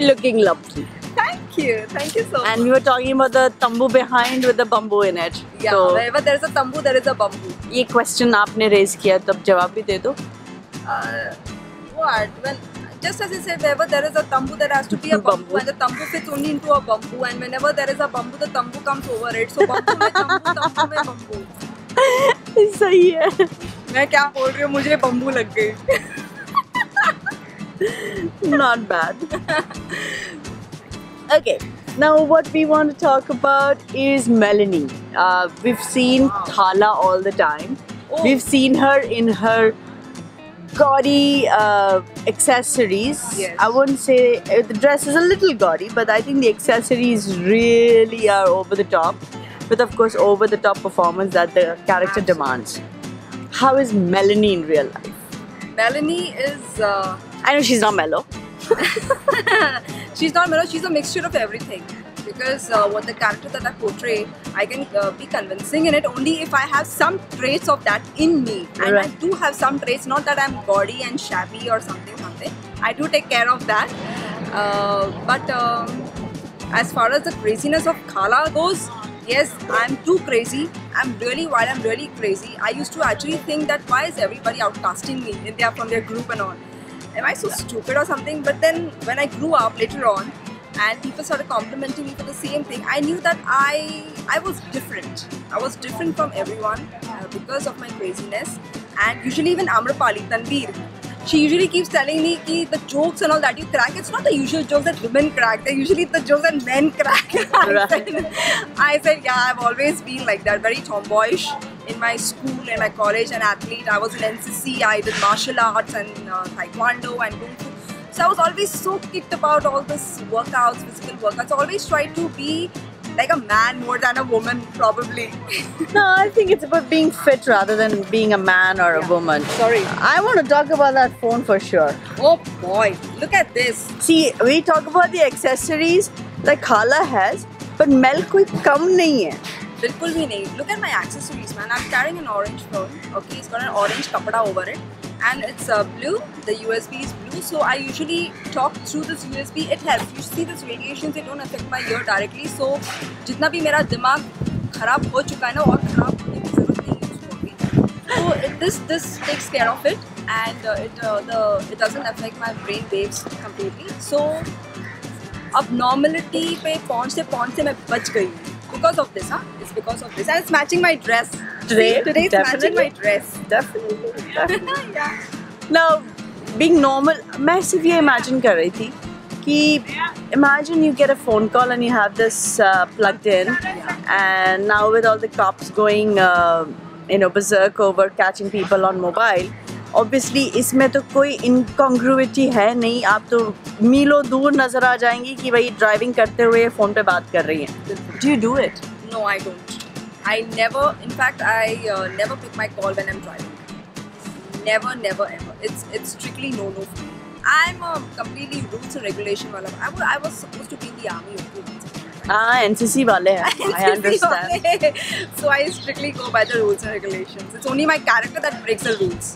Looking lovely. Thank you so much. And we were talking about the tambu behind with the bamboo in it. Yeah, So, wherever there is a tambu, there is a bamboo. ये question आपने raise किया, तब जवाब भी दे दो. What? When just as I said, wherever there is a tambu, there has to be a bamboo, and the tambu fits only into a bamboo. And whenever there is a bamboo, the tambu comes over it. So bamboo में tambu में bamboo. सही है. मैं क्या बोल रही हूँ, मुझे bamboo लग गई. Not bad. Okay, now what we want to talk about is Melanie. We've seen Thala all the time. Oh. We've seen her in her gaudy accessories. Yes. I wouldn't say the dress is a little gaudy, but I think the accessories really are over the top. With of course over the top performance that the character demands. How is Melanie in real life? Melanie is. I know she's not mellow. She's not mellow. She's a mixture of everything. Because what the character that I portray, I can be convincing in it only if I have some traits of that in me. And Right. I do have some traits, not that I'm gaudy and shabby or something. I do take care of that. But as far as the craziness of Khala goes, yes, I'm too crazy. While I'm really crazy, I used to actually think that why is everybody outcasting me from their group and all? Am I so stupid or something? But then when I grew up later on, and people started complimenting me for the same thing, I knew that I was different. I was different from everyone because of my craziness. And usually even Amrapali, Tanveer, she usually keeps telling me ki the jokes and all that you crack, it's not the usual jokes that women crack. They're usually the jokes that men crack. I said, yeah, I've always been like that, very tomboyish. In my school, in my college, an athlete. I was in NCC, I did martial arts and taekwondo and kung fu. So I was always so kicked about all this workouts, physical workouts. I always tried to be like a man more than a woman, probably. No, I think it's about being fit rather than being a man or a woman. Sorry. I want to talk about that phone for sure. Oh boy, look at this. See, we talk about the accessories like Khala has, but Mel koi kam nahi hai. बिल्कुल भी नहीं. Look at my accessories, man. I'm carrying an orange phone. Okay, it's got an orange kapda over it, and it's blue. The USB is blue, so I usually talk through this USB. It helps. You see, these radiations, they don't affect my ear directly. So, जितना भी मेरा दिमाग खराब हो चुका है ना, और खराब होने की ज़रूरत नहीं है उसको अभी. So this takes care of it, and it doesn't affect my brain waves completely. So abnormality पे पहुँचते मैं बच गई. Because of this, It's because of this. And it's matching my dress. Today it's matching my dress. Definitely. Yeah. Now, being normal, मैं सिर्फ ये imagine कर रही थी कि imagine you get a phone call and you have this plugged in, and now with all the cops going berserk over catching people on mobile, obviously इसमें तो कोई incongruity है नहीं. आप तो मीलों दूर नजर आ जाएंगी कि भाई ड्राइविंग करते हुए फ़ोन पे बात कर रही हैं. Do you do it? No, I don't. I never. In fact, I never pick my call when I'm driving. Never, never, ever. It's strictly no for me. I'm a completely rules and regulation wala. I was supposed to be in the army. NCC वाले हैं. I understand. So I strictly go by the rules and regulations. It's only my character that breaks the rules.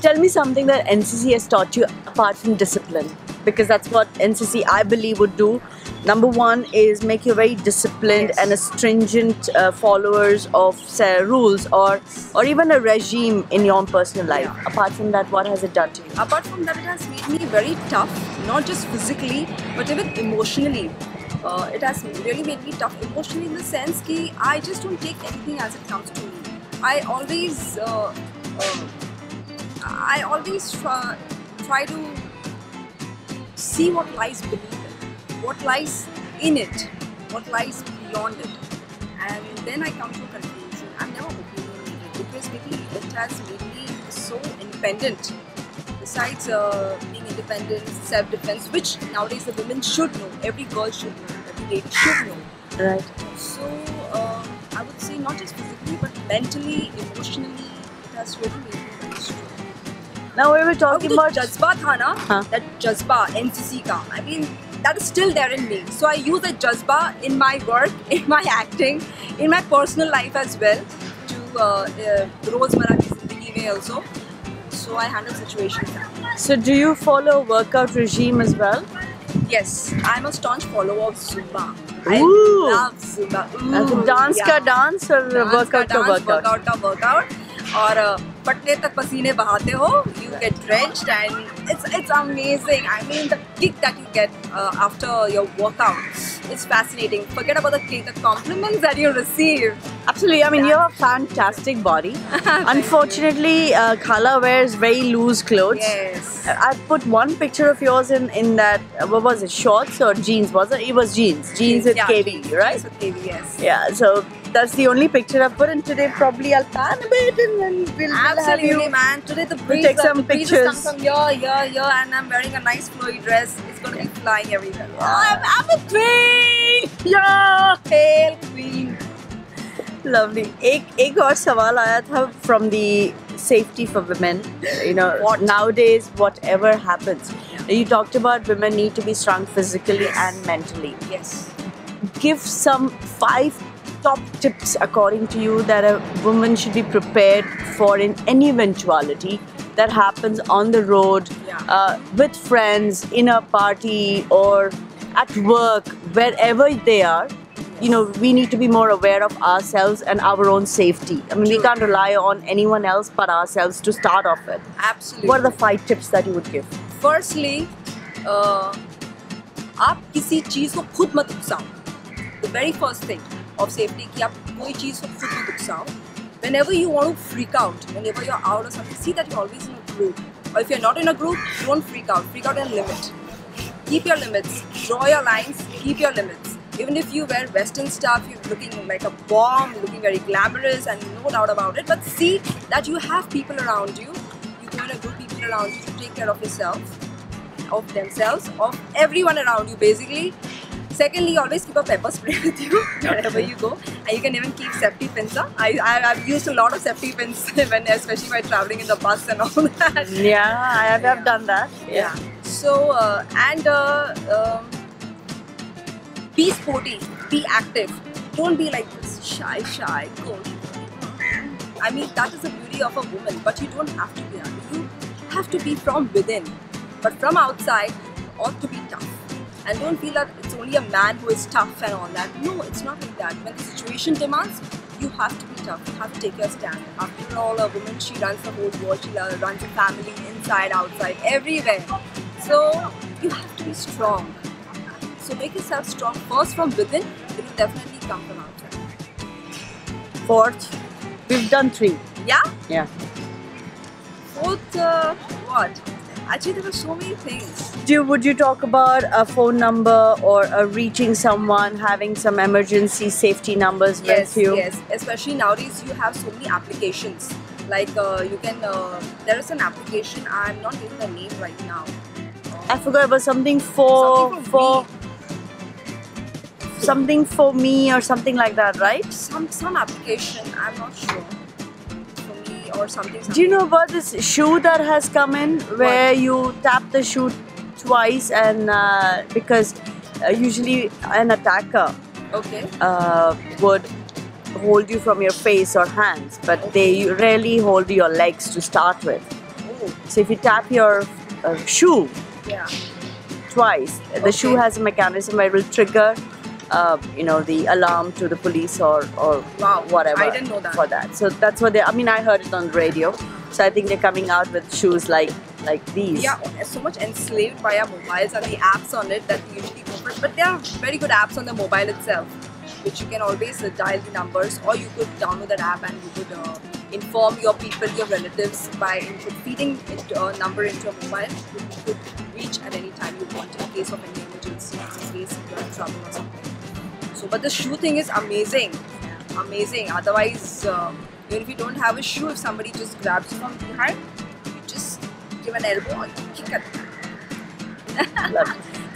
Tell me something that NCC has taught you apart from discipline, because that's what NCC I believe would do. Number one is make you very disciplined and a stringent followers of rules or even a regime in your own personal life. Yeah. Apart from that, what has it done to you? Apart from that, it has made me very tough, not just physically, but even emotionally. It has really made me tough emotionally in the sense that I just don't take anything as it comes to me. I always try to see what lies beneath it, what lies in it, what lies beyond it, and then I come to a conclusion. I'm never opinionated because maybe it has made me so independent. Besides being independent, self-defense, which nowadays the women should know, every girl should know, every lady should know. Right. So I would say not just physically but mentally, emotionally, it has really made me very strong. Now we were talking about jazba tha na, that jazba NCC ka. I mean, that is still there in me. So I use that jazba in my work, in my acting, in my personal life as well. To rozmara ki zindagi mein also. So I handle situations. So do you follow a workout regime as well? Yes, I'm a staunch follower of Zumba. I Ooh. love Zumba. Dance का dance और workout का workout. Workout का workout और पटने तक पसीने बहाते हो. You get drenched and it's amazing. I mean the kick that you get after your workout, it's fascinating. Forget about the kick, the compliments that you receive. Absolutely. I mean, you have a fantastic body. Unfortunately, Khala wears very loose clothes. Yes. I put one picture of yours in that, what was it, shorts or jeans? Was it? It was jeans. Jeans with Yeah, KV, right? Jeans with KV, yes. Yeah, so that's the only picture I put in today. Probably I'll pan a bit and then we'll have Absolutely, you. man. Today the We'll breeze, take some the breeze is pictures. come from here, and I'm wearing a nice flowy dress. It's going to be flying everywhere. I'm a queen! Yeah! Hail queen! Lovely. एक और सवाल आया था from the safety for women. You know, nowadays, whatever happens, you talked about women need to be strong physically and mentally. Yes. Give some 5 top tips according to you that a woman should be prepared for in any eventuality that happens on the road, with friends, in a party or at work, wherever they are. You know, we need to be more aware of ourselves and our own safety. I mean, we can't rely on anyone else but ourselves to start off with. Absolutely. What are the 5 tips that you would give? Firstly, आप किसी चीज़ को खुद मत उकसाओ. The very first thing of safety कि आप कोई चीज़ को खुद मत उकसाओ. Whenever you want to freak out, whenever you're out or something, see that you're always in a group. Or if you're not in a group, don't freak out. Freak out and limit. Keep your limits. Draw your lines. Keep your limits. Even if you wear Western stuff, you're looking like a bomb, looking very glamorous, and no doubt about it. But see that you have people around you. You go in a group, people around you to take care of yourself, of themselves, of everyone around you, basically. Secondly, always keep a pepper spray with you wherever you go, and you can even keep safety pins. I've used a lot of safety pins especially when traveling in the bus and all that. Yeah, I've done that. Yeah. So be sporty, be active. Don't be like this shy, cold. I mean, that is the beauty of a woman, but you don't have to be that. You have to be from within. But from outside, you ought to be tough. And don't feel that it's only a man who is tough and all that. No, it's not like that. When the situation demands, you have to be tough. You have to take your stand. After all, a woman, she runs the whole world. She runs a family inside, outside, everywhere. So, you have to be strong. So make yourself strong first from within, it will definitely come from outside. 4th, we've done 3. Yeah? Yeah. 4th, what? Actually, there were so many things. Would you talk about a phone number or reaching someone, having some emergency safety numbers with you? Yes, especially nowadays you have so many applications. Like you can, there is an application, I'm not getting the name right now. I forgot about something something for me or something like that, right? Some application, I'm not sure. For me or something. Do you know about this shoe that has come in where you tap the shoe twice and because usually an attacker would hold you from your face or hands, but they rarely hold your legs to start with. So if you tap your shoe twice, the shoe has a mechanism where it will trigger the alarm to the police or whatever. I didn't know that. For that. So that's what I heard it on the radio. So I think they're coming out with shoes like these. Yeah, so much enslaved by our mobiles and the apps on it that we usually go for. But there are very good apps on the mobile itself, which you can always dial the numbers, or you could download that app and you could inform your people, your relatives by feeding a number into a mobile. You could reach at any time you want in case of any emergency, in case you're in trouble or something. So, but the shoe thing is amazing, amazing. Otherwise, even if you don't have a shoe, if somebody just grabs you from behind, you just give an elbow or you kick at them.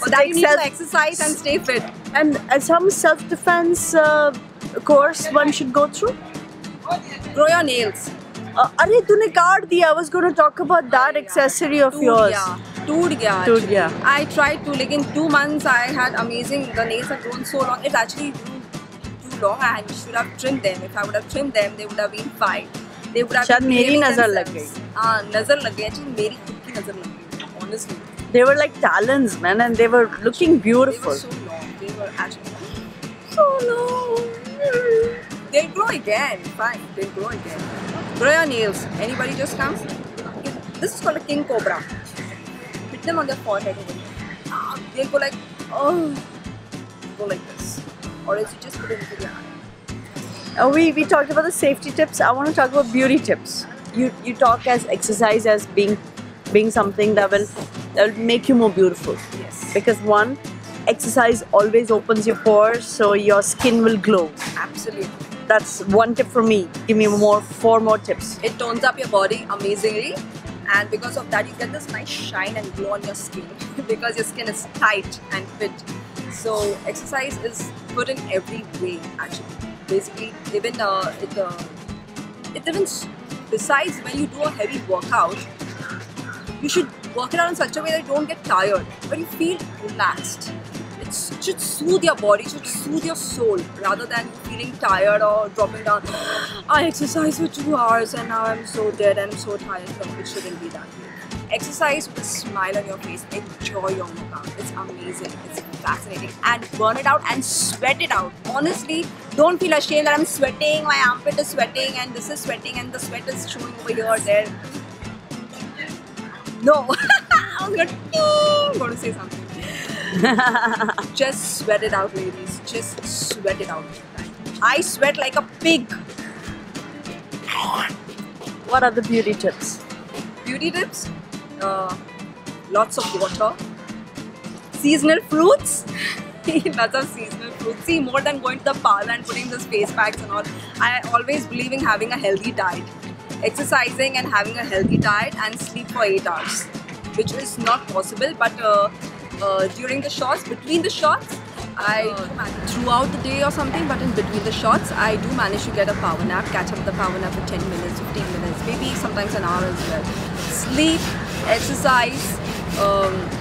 But that you need to exercise and stay fit. And some self-defense course one should go through? Grow your nails. Arey, तूने काट दिया. I was going to talk about that accessory of yours. Toot gaya. Toot gaya. I tried to, like in 2 months I had amazing, the nails have grown so long. It actually grew too long. I should have trimmed them. If I would have trimmed them, they would have been fine. They would have शायद been मेरी behaving नजर लग themselves. गई. नजर लग गई. Actually मेरी खुद की नजर लग गई. Honestly. They were like talons, man, and they were looking They were beautiful. so long. They were actually so long. They'll grow again. Fine, they'll grow again. Grow your nails. Anybody just comes. This is called a king cobra. Hit them on their forehead. They'll go like, oh, go like this, or else you just put it into their eye. We talked about the safety tips. I want to talk about beauty tips. You talk as exercise as being something that will make you more beautiful. Yes. Because one, exercise always opens your pores, so your skin will glow. Absolutely. That's one tip from me. Give me four more tips. It tones up your body amazingly, and because of that you get this nice shine and glow on your skin because your skin is tight and fit. So exercise is good in every way actually. Basically, even besides when you do a heavy workout, you should work it out in such a way that you don't get tired, but you feel relaxed. It should soothe your body, it should soothe your soul, rather than feeling tired or dropping down. I exercised for 2 hours and now I'm so dead and I'm so tired. No, it shouldn't be that way. Exercise with a smile on your face. Enjoy your workout. It's amazing. It's fascinating. And burn it out and sweat it out. Honestly, don't feel ashamed that I'm sweating, my armpit is sweating and this is sweating and the sweat is showing over here or there. No. I was going to say something. Just sweat it out, ladies. Just sweat it out. I sweat like a pig. What are the beauty tips? Beauty tips? Lots of water. Seasonal fruits. Lots of seasonal fruits. See, more than going to the parlor and putting those face packs and all, I always believe in having a healthy diet. Exercising and having a healthy diet and sleep for 8 hours, which is not possible, but during the shots, between the shots, I throughout the day or something, but in between the shots, I do manage to get a power nap, catch up the power nap for 10 minutes, 15 minutes, maybe sometimes an hour as well. Sleep, exercise,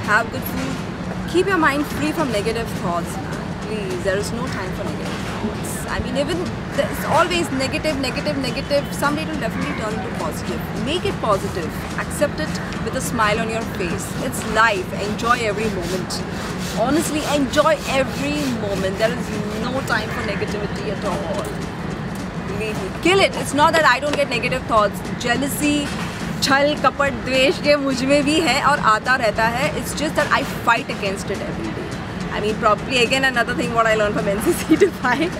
have good food, keep your mind free from negative thoughts. Please, there is no time for negative thoughts. I mean, even there's always negative. Someday it will definitely turn into positive. Make it positive. Accept it with a smile on your face. It's life. Enjoy every moment. Honestly, enjoy every moment. There is no time for negativity at all. Believe me. Kill it. It's not that I don't get negative thoughts. Jealousy, छल कपट द्वेष ये मुझ में भी है और आता रहता है. It's just that I fight against it every day. I mean, probably again another thing what I learned from NCC to fight.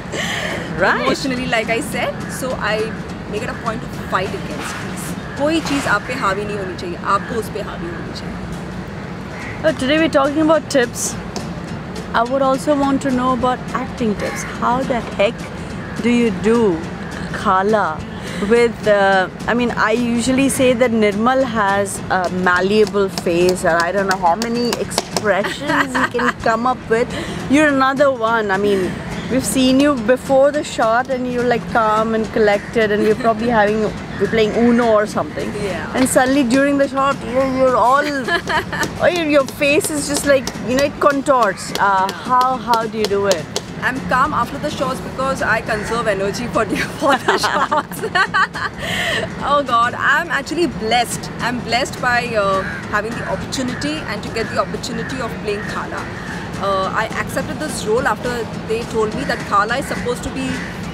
Right. Emotionally, like I said, so I make it a point to fight against this. कोई चीज़ आप पे हावी नहीं होनी चाहिए, आपको उस पे हावी होनी चाहिए. Today we're talking about tips. I would also want to know about acting tips. How the heck do you do Kala with, I mean, I usually say that Nirmal has a malleable face, and I don't know how many expressions he can come up with. You're another one. I mean, we've seen you before the shot and you're like calm and collected, and we're probably we're playing Uno or something. Yeah. And suddenly during the shot, you're all, your face is just like, it contorts. How do you do it? I'm calm after the shots because I conserve energy for the shots. Oh God, I'm actually blessed. I'm blessed by having the opportunity and to get the opportunity of playing Kala. I accepted this role after they told me that Kala is supposed to be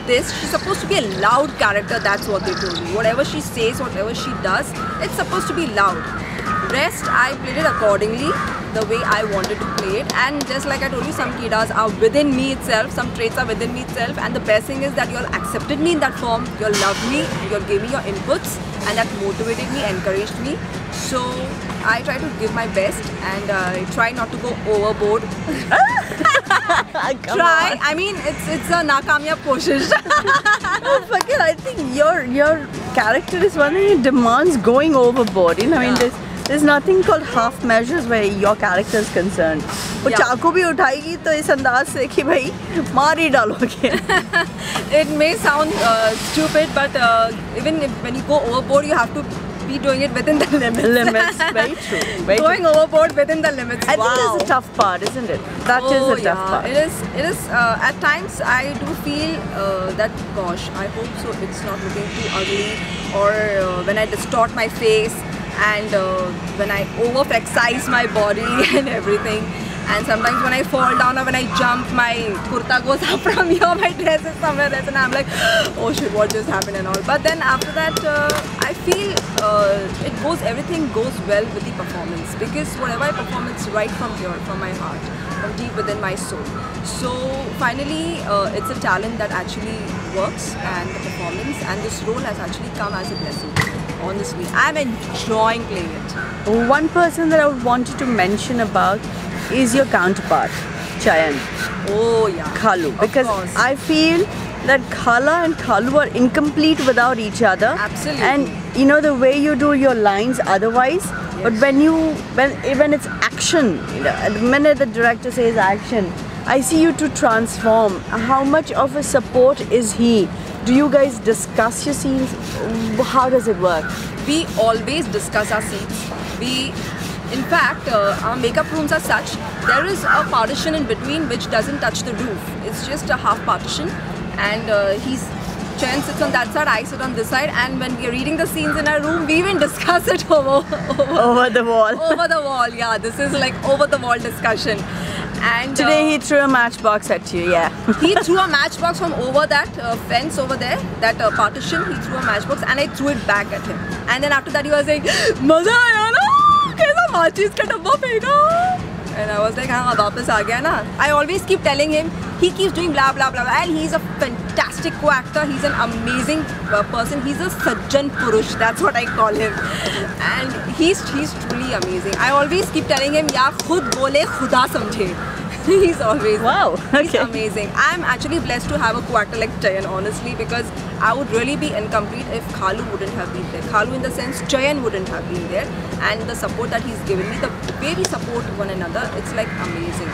this. She's supposed to be a loud character. That's what they told me. Whatever she says, whatever she does, it's supposed to be loud. Rest, I played it accordingly, the way I wanted to play it. And just like I told you, some kidas are within me itself, some traits are within me itself. And the best thing is that you all accepted me in that form, you all loved me, you all gave me your inputs, and that motivated me, encouraged me. So I try to give my best and try not to go overboard. Try. I mean, it's a nakamyab koshish. Fakir, I think your character is one that demands going overboard. I mean, there's nothing called half measures where your character is concerned. वो चाकू भी उठाएगी तो इस अंदाज से कि भाई मार ही डालोगे. It may sound stupid, but even when you go overboard, you have to be doing it within the limits. Very true. Going overboard within the limits. I think that's a tough part, isn't it? That is a tough part. It is. At times, I do feel that, gosh, I hope so. It's not looking too ugly, or when I distort my face. and when I over-flexize my body and everything. And sometimes when I fall down or when I jump, my kurta goes up from here, my dress is somewhere else, and I'm like, oh shit, what just happened and all. But then after that, I feel everything goes well with the performance, because whatever I perform, it's right from here, from my heart, from deep within my soul. So finally, it's a talent that actually works, and the performance and this role has actually come as a blessing. Honestly, I'm enjoying playing it. One person that I would want you to mention about is your counterpart, Chayan. Oh yeah, Khalu, because of course. I feel that Khala and Khalu are incomplete without each other. Absolutely. And you know the way you do your lines otherwise, but when it's action, the minute the director says action, I see you to transform. How much of a support is he? Do you guys discuss your scenes? How does it work? We always discuss our scenes. In fact, our makeup rooms are such, there is a partition in between which doesn't touch the roof. It's just a half partition, and Chayan sits on that side, I sit on this side, and when we are reading the scenes in our room, we even discuss it over the wall. Over the wall, yeah. This is like over the wall discussion. And today he threw a matchbox at you, yeah. He threw a matchbox from over that fence over there, that partition. He threw a matchbox, and I threw it back at him. And then after that, he was like, "Maza aaya na? Kaisa matchis ka dabba pheka?" And I was like, "हाँ, वापस आ गया ना." I always keep telling him. He keeps doing blah blah blah, and he's a fantastic co-actor. He's an amazing person. He's a Sajjan Purush. That's what I call him, and he's truly amazing. I always keep telling him, "Ya khud bole, khuda samjhe." He's always He's amazing. I'm actually blessed to have a co-actor like Chayan, honestly, because I would really be incomplete if Khalu wouldn't have been there. Khalu in the sense, Chayan wouldn't have been there, and the support that he's given me, the way we support one another, it's like amazing.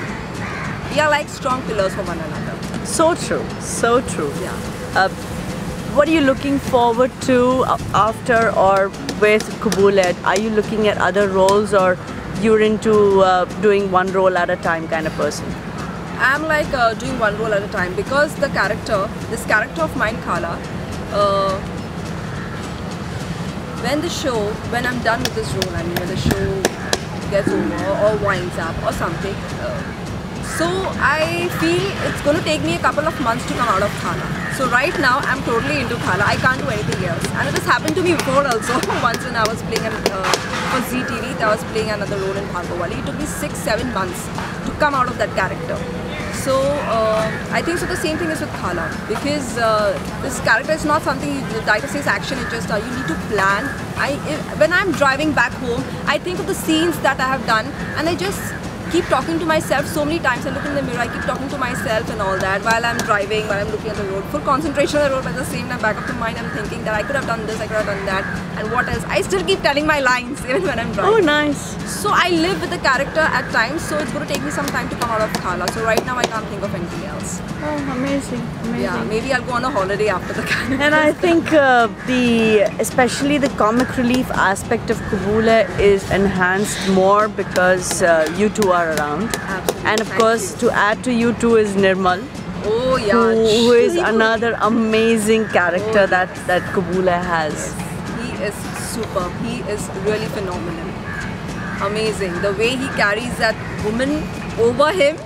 We are like strong pillars for one another. So true, so true. Yeah. What are you looking forward to after or with Kaboolet? Are you looking at other roles, or you're into doing one role at a time kind of person? I'm like doing one role at a time, because this character of mine, Khala, when I'm done with this role, I mean when the show gets over or winds up or something, so I feel it's going to take me a couple of months to come out of Khala. So right now I'm totally into Khala. I can't do anything else. And it has happened to me before also. Once when I was playing for Zee TV, I was playing another role in Bhargavali. It took me 6-7 months to come out of that character. So I think so the same thing is with Khala, because this character is not something the director says action. It's just you need to plan. When I'm driving back home, I think of the scenes that I have done, and I just keep talking to myself so many times. I look in the mirror, I keep talking to myself and all that while I'm driving, while I'm looking at the road. Full concentration on the road, but at the same time, back of the mind, I'm thinking that I could have done this, I could have done that, and what else. I still keep telling my lines even when I'm driving. Oh, nice. So I live with the character at times, so it's going to take me some time to come out of Khala. So right now, I can't think of anything else. Oh, amazing, amazing. Yeah, maybe I'll go on a holiday after the character. And I think especially the comic relief aspect of Kaboolet is enhanced more because you two are around. Absolutely. And of course, to add to you two is Nirmal. Oh yeah, who is another amazing character that Kaboolet has. Yes. He is superb. He is really phenomenal. Amazing. The way he carries that woman over him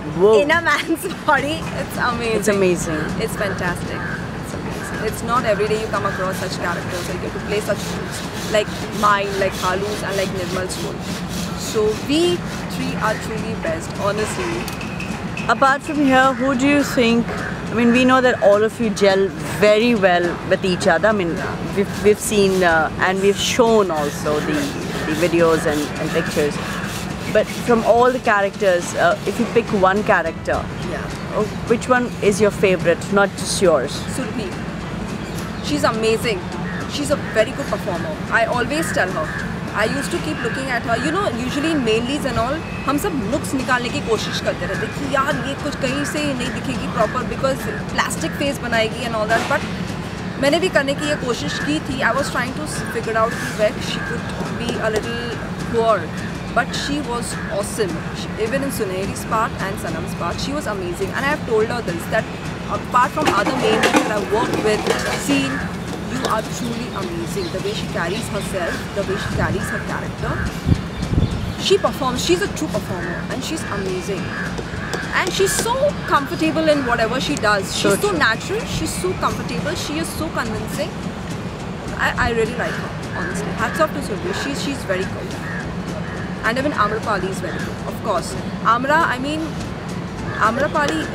in a man's body, it's amazing. It's amazing. It's fantastic. It's amazing. It's not every day you come across such characters. Like you get to play such roles like mine, like Khalu's, and like Nirmal's role. So we three are truly best, honestly. Apart from here, who do you think? I mean, we know that all of you gel very well with each other. I mean, we've seen and we've shown also the videos and pictures. But from all the characters, if you pick one character, which one is your favorite, not just yours? Surbhi. She's amazing. She's a very good performer. I always tell her. I used to keep looking at her. You know, usually in main leads and all, हम सब नुक्स निकालने की कोशिश करते रहते कि यार ये कुछ कहीं से नहीं दिखेगी proper because plastic face बनाएगी and all that. But मैंने भी करने की ये कोशिश की थी. I was trying to figure out where she could be a little poor. But she was awesome. Even in Suneri's part and Sanam's part, she was amazing. And I have told her this, that apart from other main leads that I've worked with, seen, you are truly amazing. The way she carries herself, the way she carries her character. She performs, she's a true performer and she's amazing. And she's so comfortable in whatever she does. She's so natural, she's so comfortable, she is so convincing. I really like her, honestly. Hats off to Surabhi, she's very good. And even Amrapali is very good, of course. Amrapali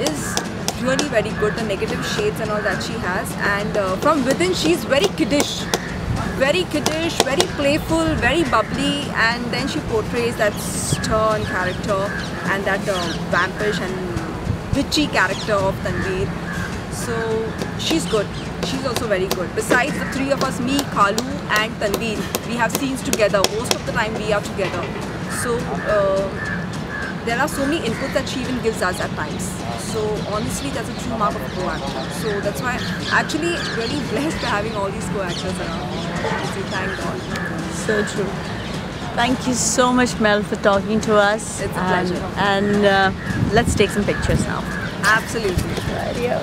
is really very good, the negative shades and all that she has. And from within, she's very kiddish, very playful, very bubbly. And then she portrays that stern character and that vampish and witchy character of Tanveer. So she's good. She's also very good. Besides the three of us, me, Kalu and Tanveer, we have scenes together. Most of the time we are together. So there are so many inputs that she even gives us at times. So honestly, that's a true mark of a co-actor. So that's why I'm actually really blessed by having all these co-actors around me. So thank God. So true. Thank you so much, Mel, for talking to us. It's a pleasure. And let's take some pictures now. Absolutely. Radio.